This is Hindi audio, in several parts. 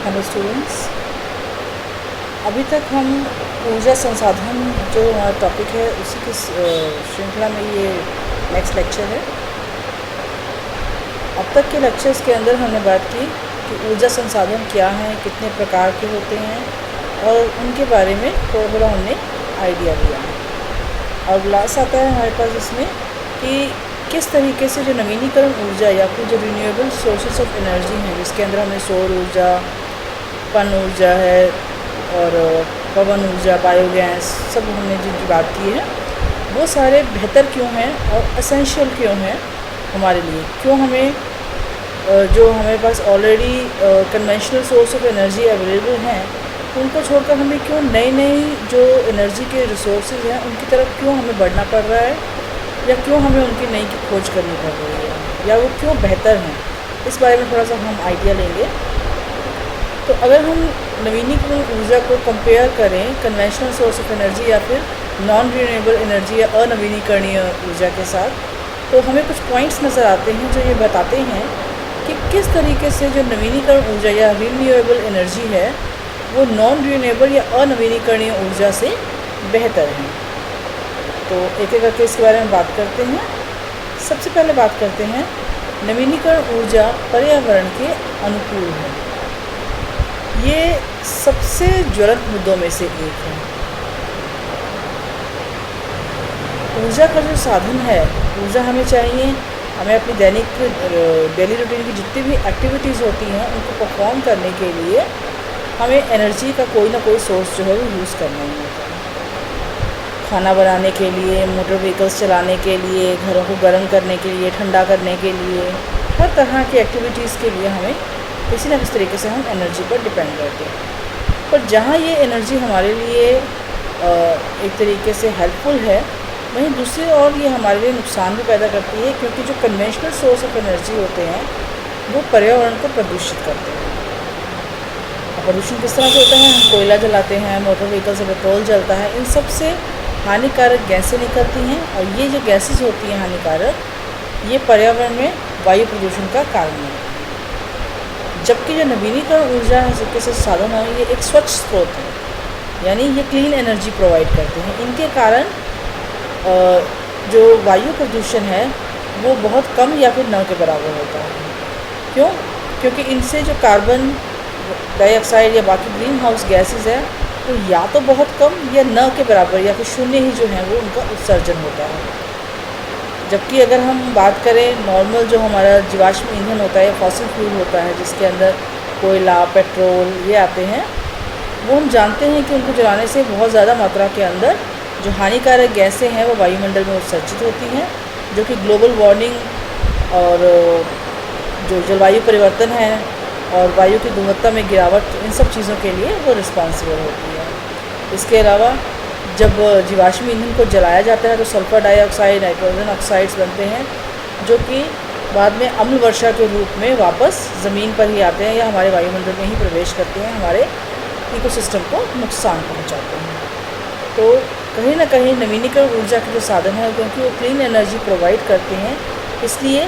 हेलो स्टूडेंट्स, अभी तक हम ऊर्जा संसाधन जो हमारा टॉपिक है उसी की श्रृंखला में ये नेक्स्ट लेक्चर है। अब तक के लेक्चर्स के अंदर हमने बात की कि ऊर्जा संसाधन क्या हैं, कितने प्रकार के होते हैं और उनके बारे में थोड़ा थोड़ा हमने आइडिया लिया है। और लास्ट आता है हमारे पास इसमें कि किस तरीके से जो नवीनीकरण ऊर्जा या फिर जो रिन्यूएबल सोर्सेस ऑफ एनर्जी हैं, जिसके अंदर हमें सौर ऊर्जा, पन ऊर्जा है और पवन ऊर्जा, बायोगैस, सब हमने जिनकी बात की है, वो सारे बेहतर क्यों हैं और एसेंशियल क्यों हैं हमारे लिए। क्यों हमें जो हमारे पास already conventional source of energy available हैं, उनको छोड़कर हमें क्यों नई नई जो एनर्जी के रिसोर्सेज हैं उनकी तरफ क्यों हमें बढ़ना पड़ रहा है, या क्यों हमें उनकी नई की खोज करनी पड़ रही है, या वो क्यों बेहतर हैं, इस बारे में थोड़ा सा हम आइडिया लेंगे। तो अगर हम नवीनीकरण ऊर्जा को कंपेयर करें कन्वेंशनल सोर्स ऑफ एनर्जी या फिर नॉन रिन्यूएबल एनर्जी या अनवीनीकरणीय ऊर्जा के साथ, तो हमें कुछ पॉइंट्स नज़र आते हैं जो ये बताते हैं कि किस तरीके से जो नवीनीकरण ऊर्जा या रिन्यूएबल एनर्जी है वो नॉन रिन्यूएबल या अनवीनीकरणीय ऊर्जा से बेहतर है। तो एक एक करके इसके बारे में बात करते हैं। सबसे पहले बात करते हैं नवीनीकरण ऊर्जा पर्यावरण के अनुकूल है। ये सबसे ज्वलंत मुद्दों में से एक है। ऊर्जा का जो साधन है, ऊर्जा हमें चाहिए, हमें अपनी डेली रूटीन की जितनी भी एक्टिविटीज़ होती हैं उनको परफॉर्म करने के लिए हमें एनर्जी का कोई ना कोई सोर्स जो है वो यूज़ करना ही होता है। खाना बनाने के लिए, मोटर व्हीकल्स चलाने के लिए, घरों को गर्म करने के लिए, ठंडा करने के लिए, हर तरह की एक्टिविटीज़ के लिए हमें किसी न किसी तरीके से हम एनर्जी पर डिपेंड करते हैं। पर जहाँ ये एनर्जी हमारे लिए एक तरीके से हेल्पफुल है, वहीं दूसरी ओर ये हमारे लिए नुकसान भी पैदा करती है, क्योंकि जो कन्वेंशनल सोर्स ऑफ एनर्जी होते हैं वो पर्यावरण को प्रदूषित करते हैं। प्रदूषण किस तरह से होता है? हम कोयला जलाते हैं, मोटर व्हीकल से पेट्रोल जलता है, इन सब से हानिकारक गैसें निकलती हैं और ये जो गैसेस होती हैं हानिकारक, ये पर्यावरण में वायु प्रदूषण का कारण है। जबकि जो नवीनीकरण ऊर्जा है के साधन है, ये एक स्वच्छ स्रोत है, यानी ये क्लीन एनर्जी प्रोवाइड करते हैं। इनके कारण जो वायु प्रदूषण है वो बहुत कम या फिर न के बराबर होता है। क्यों? क्योंकि इनसे जो कार्बन डाइऑक्साइड या बाकी ग्रीन हाउस गैसेज है तो या तो बहुत कम या न के बराबर या फिर शून्य ही जो है वो उनका उत्सर्जन होता है। जबकि अगर हम बात करें नॉर्मल जो हमारा जीवाश्म ईंधन होता है, फॉसिल फ्यूल होता है, जिसके अंदर कोयला, पेट्रोल ये आते हैं, वो हम जानते हैं कि उनको जलाने से बहुत ज़्यादा मात्रा के अंदर जो हानिकारक गैसें हैं वो वायुमंडल में उत्सर्जित होती हैं, जो कि ग्लोबल वार्मिंग और जो जलवायु परिवर्तन है और वायु की गुणवत्ता में गिरावट, इन सब चीज़ों के लिए वो रिस्पॉन्सिबल होती है। इसके अलावा जब जीवाश्म ईंधन को जलाया जाता है तो सल्फर डाइऑक्साइड, नाइट्रोजन ऑक्साइड्स बनते हैं, जो कि बाद में अम्ल वर्षा के रूप में वापस ज़मीन पर ही आते हैं या हमारे वायुमंडल में ही प्रवेश करते हैं, हमारे इकोसिस्टम को नुकसान पहुंचाते हैं। तो कहीं ना कहीं नवीनीकरण ऊर्जा के जो साधन है, क्योंकि वो क्लीन एनर्जी प्रोवाइड करते हैं, इसलिए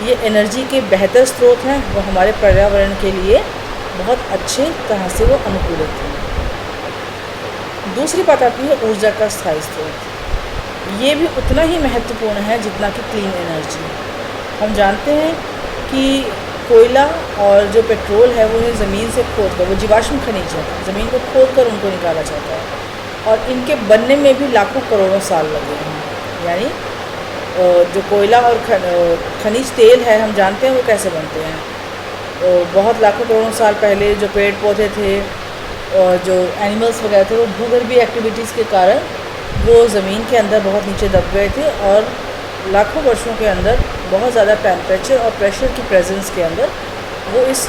ये एनर्जी के बेहतर स्रोत हैं, वो हमारे पर्यावरण के लिए बहुत अच्छे तरह से वो अनुकूलित हैं। दूसरी बात आती है ऊर्जा का स्थायी स्रोत। ये भी उतना ही महत्वपूर्ण है जितना कि क्लीन एनर्जी। हम जानते हैं कि कोयला और जो पेट्रोल है वो ज़मीन से खोद कर, वो जीवाश्म खनिज है, ज़मीन को खोद कर उनको निकाला जाता है और इनके बनने में भी लाखों करोड़ों साल लगे हैं। यानी जो कोयला और खनिज तेल है, हम जानते हैं वो कैसे बनते हैं। बहुत लाखों करोड़ों साल पहले जो पेड़ पौधे थे और जो एनिमल्स वगैरह थे, वो भूगर्भीय एक्टिविटीज़ के कारण वो ज़मीन के अंदर बहुत नीचे दब गए थे और लाखों वर्षों के अंदर बहुत ज़्यादा टेम्परेचर और प्रेशर की प्रेजेंस के अंदर वो इस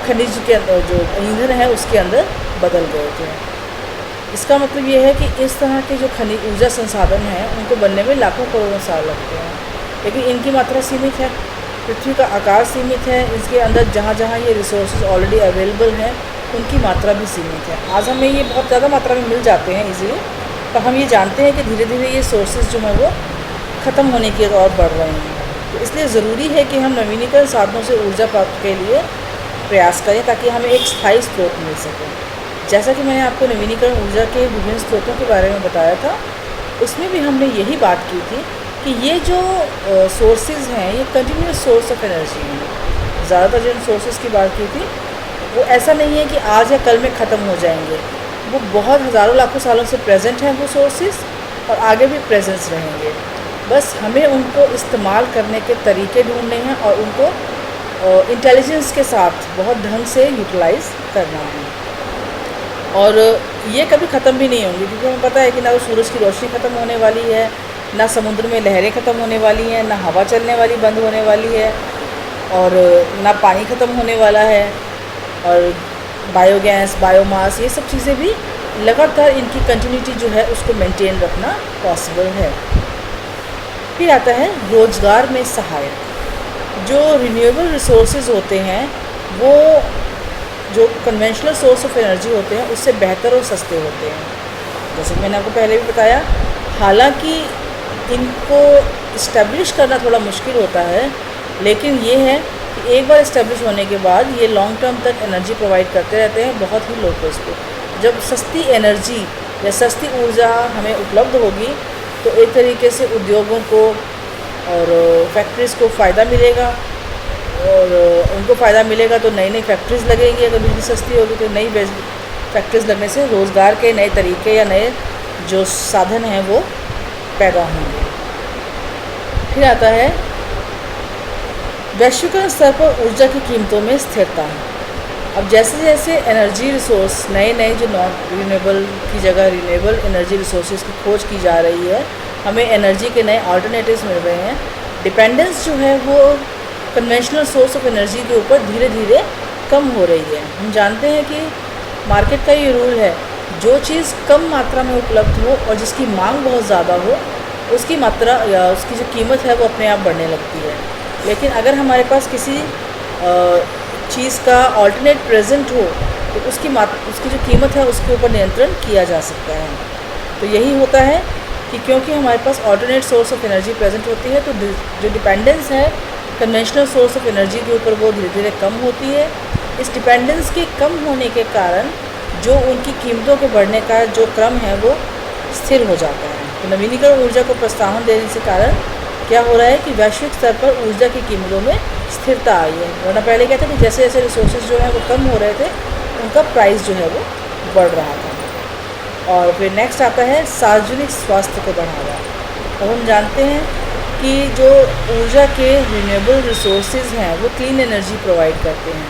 खनिज के जो ईंधन है उसके अंदर बदल गए थे। इसका मतलब ये है कि इस तरह के जो खनिज ऊर्जा संसाधन हैं उनको बनने में लाखों करोड़ों साल लगते हैं, लेकिन इनकी मात्रा सीमित है, पृथ्वी का आकार सीमित है, इसके अंदर जहाँ जहाँ ये रिसोर्सेज ऑलरेडी अवेलेबल हैं उनकी मात्रा भी सीमित है। आज हमें ये बहुत ज़्यादा मात्रा में मिल जाते हैं इजीली, पर हम ये जानते हैं कि धीरे धीरे ये सोर्सेज जो हैं वो ख़त्म होने की ओर बढ़ रहे हैं। तो इसलिए ज़रूरी है कि हम नवीनीकरण साधनों से ऊर्जा प्राप्ति के लिए प्रयास करें ताकि हमें एक स्थायी स्रोत मिल सके। जैसा कि मैंने आपको नवीनीकरण ऊर्जा के विभिन्न स्रोतों के बारे में बताया था, उसमें भी हमने यही बात की थी कि ये जो सोर्सेज हैं ये कंटिन्यूस सोर्स ऑफ एनर्जी हैं। ज़्यादातर जिन सोर्सेज की बात की थी वो ऐसा नहीं है कि आज या कल में ख़त्म हो जाएंगे, वो बहुत हज़ारों लाखों सालों से प्रेजेंट हैं वो सोर्सेज, और आगे भी प्रेजेंस रहेंगे। बस हमें उनको इस्तेमाल करने के तरीके ढूंढने हैं और उनको इंटेलिजेंस के साथ बहुत ढंग से यूटिलाइज़ करना है। और ये कभी ख़त्म भी नहीं होंगी, क्योंकि हमें पता है कि ना तो सूरज की रोशनी ख़त्म होने वाली है, ना समुद्र में लहरें ख़त्म होने वाली हैं, ना हवा चलने वाली बंद होने वाली है, और ना पानी ख़त्म होने वाला है, और बायोगैस, बायोमास, ये सब चीज़ें भी लगातार इनकी कंटिन्यूटी जो है उसको मेंटेन रखना पॉसिबल है। फिर आता है रोज़गार में सहायक। जो रिन्यूएबल रिसोर्सेज होते हैं वो जो कन्वेंशनल सोर्स ऑफ एनर्जी होते हैं उससे बेहतर और सस्ते होते हैं। जैसे कि मैंने आपको पहले भी बताया, हालांकि इनको इस्टेब्लिश करना थोड़ा मुश्किल होता है, लेकिन ये है कि एक बार इस्टेब्लिश होने के बाद ये लॉन्ग टर्म तक एनर्जी प्रोवाइड करते रहते हैं बहुत ही लो कॉस्ट पे। जब सस्ती एनर्जी या सस्ती ऊर्जा हमें उपलब्ध होगी तो एक तरीके से उद्योगों को और फैक्ट्रीज़ को फ़ायदा मिलेगा, और उनको फ़ायदा मिलेगा तो नई नई फैक्ट्रीज़ लगेंगी। अगर बिजली सस्ती होगी तो नई फैक्ट्रीज़ लगने से रोज़गार के नए तरीके या नए जो साधन हैं वो पैदा होंगे। फिर आता है वैश्वीकरण स्तर पर ऊर्जा की कीमतों में स्थिरता। अब जैसे जैसे एनर्जी रिसोर्स नए जो नॉन रिन्यूएबल की जगह रिन्यूएबल एनर्जी रिसोर्सेज की खोज की जा रही है, हमें एनर्जी के नए अल्टरनेटिव्स मिल रहे हैं, डिपेंडेंस जो है वो कन्वेंशनल सोर्स ऑफ एनर्जी के ऊपर धीरे धीरे कम हो रही है। हम जानते हैं कि मार्केट का ये रूल है, जो चीज़ कम मात्रा में उपलब्ध हो और जिसकी मांग बहुत ज़्यादा हो, उसकी मात्रा या उसकी जो कीमत है वो अपने आप बढ़ने लगती है। लेकिन अगर हमारे पास किसी चीज़ का ऑल्टरनेट प्रेजेंट हो तो उसकी जो कीमत है उसके ऊपर नियंत्रण किया जा सकता है। तो यही होता है कि क्योंकि हमारे पास alternate source of energy present होती है तो जो डिपेंडेंस है कन्वेंशनल सोर्स ऑफ एनर्जी के ऊपर वो धीरे धीरे कम होती है। इस डिपेंडेंस के कम होने के कारण जो उनकी कीमतों के बढ़ने का जो क्रम है वो स्थिर हो जाता है। तो नवीनीकरण ऊर्जा को प्रोत्साहन देने के कारण क्या हो रहा है कि वैश्विक स्तर पर ऊर्जा की कीमतों में स्थिरता आई है। वरना पहले क्या था कि जैसे जैसे रिसोर्सेज जो है वो कम हो रहे थे उनका प्राइस जो है वो बढ़ रहा था। और फिर नेक्स्ट आता है सार्वजनिक स्वास्थ्य को बढ़ावा। अब हम जानते हैं कि जो ऊर्जा के रिन्यूएबल रिसोर्सेज हैं वो क्लीन एनर्जी प्रोवाइड करते हैं।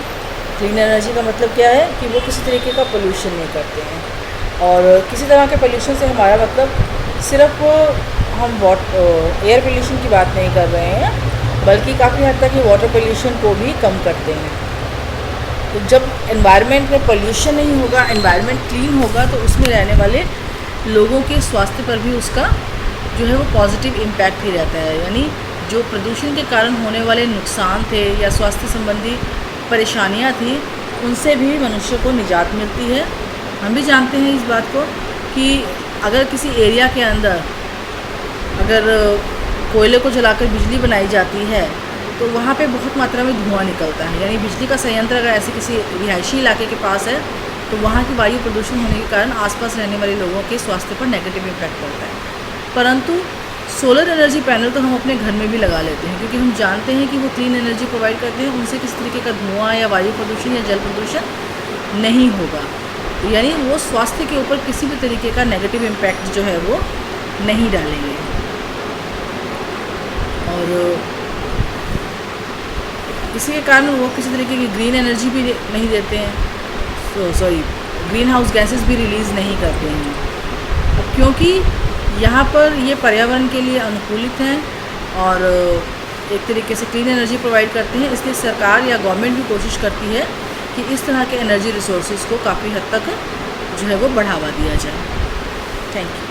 क्लीन एनर्जी का मतलब क्या है कि वो किसी तरीके का पोल्यूशन नहीं करते हैं, और किसी तरह के पोल्यूशन से हमारा मतलब सिर्फ हम एयर पोल्यूशन की बात नहीं कर रहे हैं, बल्कि काफ़ी हद तक ये वाटर पोल्यूशन को भी कम करते हैं। तो जब एनवायरनमेंट में पोल्यूशन नहीं होगा, एनवायरनमेंट क्लीन होगा, तो उसमें रहने वाले लोगों के स्वास्थ्य पर भी उसका जो है वो पॉजिटिव इम्पैक्ट ही रहता है। यानी जो प्रदूषण के कारण होने वाले नुकसान थे या स्वास्थ्य संबंधी परेशानियां थी, उनसे भी मनुष्य को निजात मिलती है। हम भी जानते हैं इस बात को कि अगर किसी एरिया के अंदर अगर कोयले को जलाकर बिजली बनाई जाती है तो वहाँ पे बहुत मात्रा में धुआं निकलता है। यानी बिजली का संयंत्र अगर ऐसे किसी रिहायशी इलाके के पास है तो वहाँ की वायु प्रदूषण होने के कारण आसपास रहने वाले लोगों के स्वास्थ्य पर नेगेटिव इम्पैक्ट पड़ता है। परंतु सोलर एनर्जी पैनल तो हम अपने घर में भी लगा लेते हैं, क्योंकि हम जानते हैं कि वो क्लीन एनर्जी प्रोवाइड करते हैं, उनसे किसी तरीके का धुआं या वायु प्रदूषण या जल प्रदूषण नहीं होगा। तो यानी वो स्वास्थ्य के ऊपर किसी भी तरीके का नेगेटिव इम्पैक्ट जो है वो नहीं डालेंगे। और इसी के कारण वो किसी तरीके की ग्रीन एनर्जी भी नहीं देते हैं, ग्रीन हाउस गैसेस भी रिलीज़ नहीं करते हैं। अब क्योंकि यहाँ पर ये पर्यावरण के लिए अनुकूलित हैं और एक तरीके से क्लीन एनर्जी प्रोवाइड करते हैं, इसलिए सरकार या गवर्नमेंट भी कोशिश करती है कि इस तरह के एनर्जी रिसोर्सेज को काफ़ी हद तक जो है वो बढ़ावा दिया जाए। Thank you.